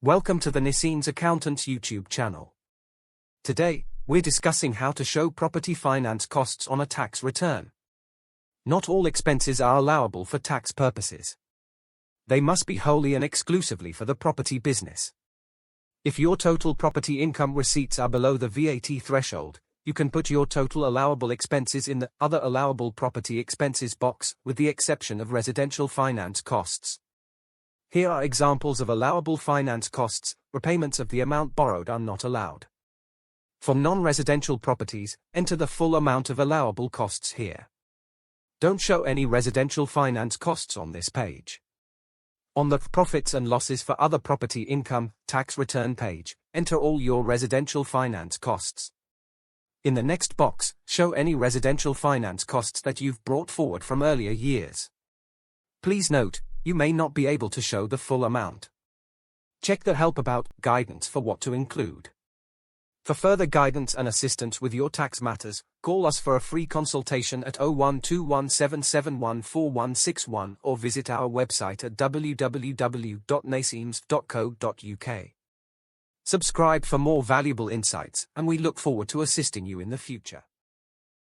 Welcome to the Naseems Accountants YouTube channel. Today, we're discussing how to show property finance costs on a tax return. Not all expenses are allowable for tax purposes. They must be wholly and exclusively for the property business. If your total property income receipts are below the VAT threshold, you can put your total allowable expenses in the Other Allowable Property Expenses box, with the exception of residential finance costs. Here are examples of allowable finance costs. Repayments of the amount borrowed are not allowed. For non-residential properties, enter the full amount of allowable costs here. Don't show any residential finance costs on this page. On the Profits and Losses for Other Property Income tax return page, enter all your residential finance costs. In the next box, show any residential finance costs that you've brought forward from earlier years. Please note, you may not be able to show the full amount. Check the Help About guidance for what to include. For further guidance and assistance with your tax matters, call us for a free consultation at 01217714161 or visit our website at www.naseems.co.uk. Subscribe for more valuable insights, and we look forward to assisting you in the future.